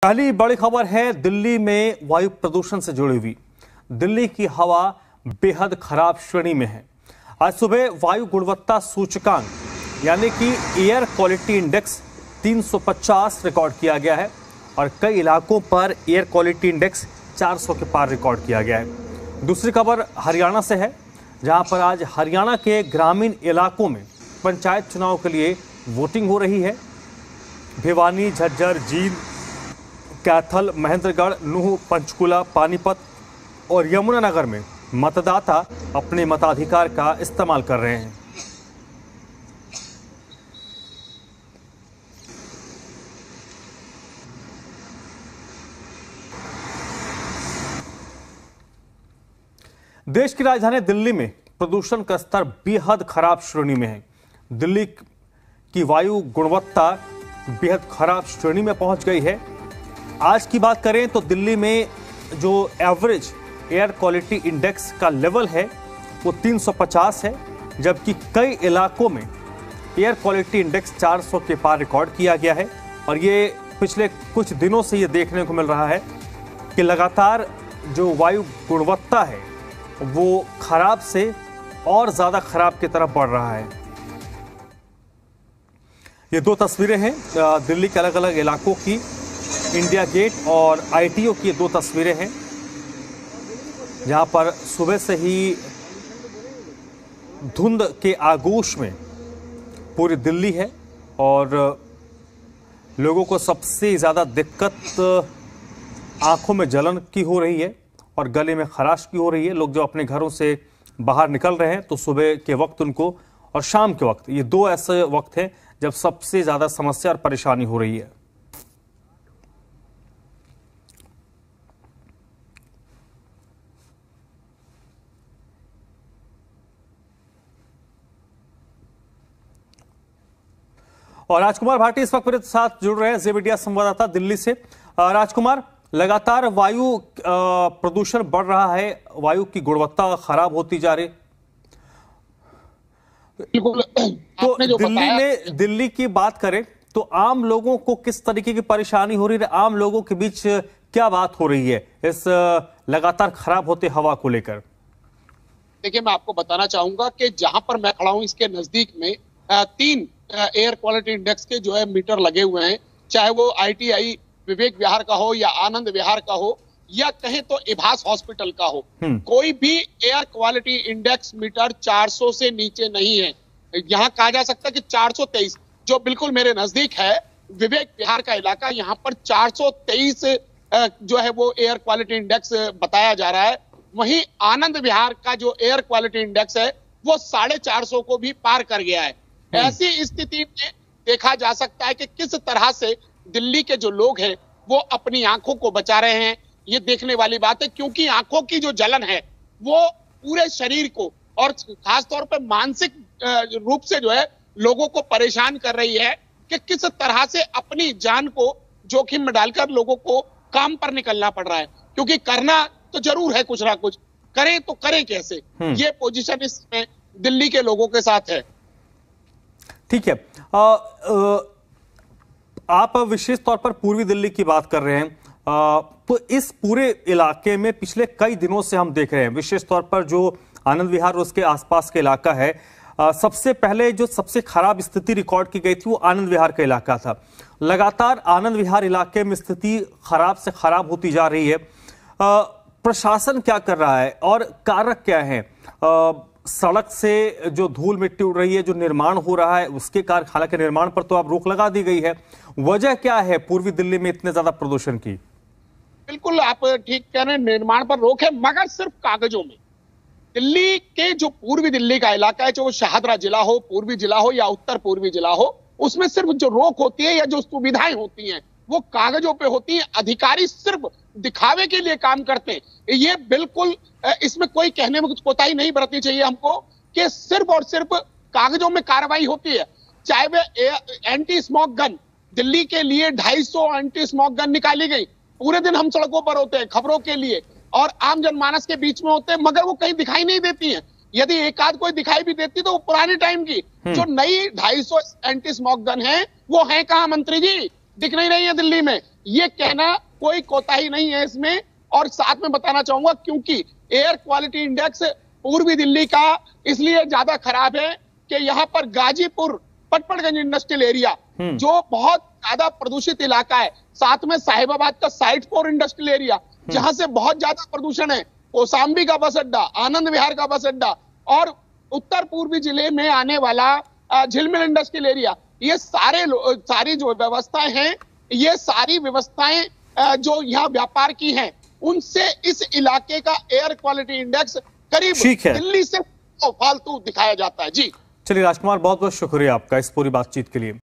पहली बड़ी खबर है दिल्ली में वायु प्रदूषण से जुड़ी हुई। दिल्ली की हवा बेहद खराब श्रेणी में है। आज सुबह वायु गुणवत्ता सूचकांक यानी कि एयर क्वालिटी इंडेक्स 350 रिकॉर्ड किया गया है और कई इलाकों पर एयर क्वालिटी इंडेक्स 400 के पार रिकॉर्ड किया गया है। दूसरी खबर हरियाणा से है, जहां पर आज हरियाणा के ग्रामीण इलाकों में पंचायत चुनाव के लिए वोटिंग हो रही है। भिवानी, झज्जर, जींद, कैथल, महेंद्रगढ़, नूह, पंचकुला, पानीपत और यमुनानगर में मतदाता अपने मताधिकार का इस्तेमाल कर रहे हैं। देश की राजधानी दिल्ली में प्रदूषण का स्तर बेहद खराब श्रेणी में है। दिल्ली की वायु गुणवत्ता बेहद खराब श्रेणी में पहुंच गई है। आज की बात करें तो दिल्ली में जो एवरेज एयर क्वालिटी इंडेक्स का लेवल है वो 350 है, जबकि कई इलाकों में एयर क्वालिटी इंडेक्स 400 के पार रिकॉर्ड किया गया है। और ये पिछले कुछ दिनों से ये देखने को मिल रहा है कि लगातार जो वायु गुणवत्ता है वो खराब से और ज्यादा खराब की तरफ बढ़ रहा है। ये दो तस्वीरें हैं दिल्ली के अलग अलग इलाकों की। इंडिया गेट और आईटीओ की दो तस्वीरें हैं, जहां पर सुबह से ही धुंध के आगोश में पूरी दिल्ली है और लोगों को सबसे ज्यादा दिक्कत आंखों में जलन की हो रही है और गले में खराश की हो रही है। लोग जो अपने घरों से बाहर निकल रहे हैं तो सुबह के वक्त उनको और शाम के वक्त, ये दो ऐसे वक्त हैं जब सबसे ज्यादा समस्या और परेशानी हो रही है। और राजकुमार भाटी इस वक्त मेरे साथ जुड़ रहे हैं, जी मीडिया संवाददाता दिल्ली से। राजकुमार, लगातार वायु प्रदूषण बढ़ रहा है, वायु की गुणवत्ता खराब होती जा रही। तो दिल्ली की बात करें तो आम लोगों को किस तरीके की परेशानी हो रही है? आम लोगों के बीच क्या बात हो रही है इस लगातार खराब होते हवा को लेकर? देखिए, मैं आपको बताना चाहूंगा कि जहां पर मैं खड़ा हूं इसके नजदीक में 3 एयर क्वालिटी इंडेक्स के जो है मीटर लगे हुए हैं, चाहे वो आईटीआई विवेक विहार का हो या आनंद विहार का हो या कहें तो इभास हॉस्पिटल का हो। कोई भी एयर क्वालिटी इंडेक्स मीटर 400 से नीचे नहीं है। यहाँ कहा जा सकता है कि 423, जो बिल्कुल मेरे नजदीक है विवेक विहार का इलाका, यहाँ पर 423 जो है वो एयर क्वालिटी इंडेक्स बताया जा रहा है। वहीं आनंद विहार का जो एयर क्वालिटी इंडेक्स है वो 450 को भी पार कर गया है। ऐसी स्थिति में देखा जा सकता है कि किस तरह से दिल्ली के जो लोग हैं वो अपनी आंखों को बचा रहे हैं। ये देखने वाली बात है, क्योंकि आंखों की जो जलन है वो पूरे शरीर को और खासतौर पर मानसिक रूप से जो है लोगों को परेशान कर रही है कि किस तरह से अपनी जान को जोखिम में डालकर लोगों को काम पर निकलना पड़ रहा है। क्योंकि करना तो जरूर है, कुछ ना कुछ करें तो करें कैसे, ये पोजीशन इसमें दिल्ली के लोगों के साथ है। ठीक है, आप विशेष तौर पर पूर्वी दिल्ली की बात कर रहे हैं, तो इस पूरे इलाके में पिछले कई दिनों से हम देख रहे हैं, विशेष तौर पर जो आनंद विहार और उसके आसपास के इलाका है, सबसे पहले जो सबसे खराब स्थिति रिकॉर्ड की गई थी वो आनंद विहार का इलाका था। लगातार आनंद विहार इलाके में स्थिति खराब से खराब होती जा रही है। प्रशासन क्या कर रहा है और कारक क्या है? सड़क से जो धूल मिट्टी उड़ रही है, जो निर्माण हो रहा है उसके कारण, हालांकि निर्माण पर तो अब रोक लगा दी गई है, वजह क्या है पूर्वी दिल्ली में इतने ज्यादा प्रदूषण की? बिल्कुल आप ठीक कह रहे हैं, निर्माण पर रोक है मगर सिर्फ कागजों में। दिल्ली के जो पूर्वी दिल्ली का इलाका है, चाहे शाहदरा जिला हो, पूर्वी जिला हो या उत्तर पूर्वी जिला हो, उसमें सिर्फ जो रोक होती है या जो सुविधाएं होती हैं वो कागजों पे होती हैं। अधिकारी सिर्फ दिखावे के लिए काम करते हैं। ये बिल्कुल इसमें कोई कहने में कुछ कोताही नहीं बरतनी चाहिए हमको कि सिर्फ और सिर्फ कागजों में कार्रवाई होती है। चाहे वे एंटी स्मोक गन, दिल्ली के लिए 250 एंटी स्मोक गन निकाली गई। पूरे दिन हम सड़कों पर होते हैं खबरों के लिए और आम जनमानस के बीच में होते हैं, मगर वो कहीं दिखाई नहीं देती हैं। यदि एक आध कोई दिखाई भी देती तो वो पुराने टाइम की। जो नई 250 एंटी स्मोक गन है वो है कहां मंत्री जी? दिख नहीं रही है दिल्ली में। ये कहना कोई कोताही नहीं है इसमें। और साथ में बताना चाहूंगा, क्योंकि एयर क्वालिटी इंडेक्स पूर्वी दिल्ली का इसलिए ज्यादा खराब है कि यहाँ पर गाजीपुर पटपड़गंज इंडस्ट्रियल एरिया जो बहुत ज्यादा प्रदूषित इलाका है, साथ में साहिबाबाद का साइट 4 इंडस्ट्रियल एरिया जहां से बहुत ज्यादा प्रदूषण है, कौशाम्बी का बस अड्डा, आनंद विहार का बस अड्डा और उत्तर पूर्वी जिले में आने वाला झिलमिल इंडस्ट्रियल एरिया, ये सारी जो व्यवस्थाएं हैं, ये सारी व्यवस्थाएं जो यहाँ व्यापार की हैं, उनसे इस इलाके का एयर क्वालिटी इंडेक्स करीब दिल्ली से फालतू दिखाया जाता है। जी चलिए राजकुमार, बहुत बहुत शुक्रिया आपका इस पूरी बातचीत के लिए।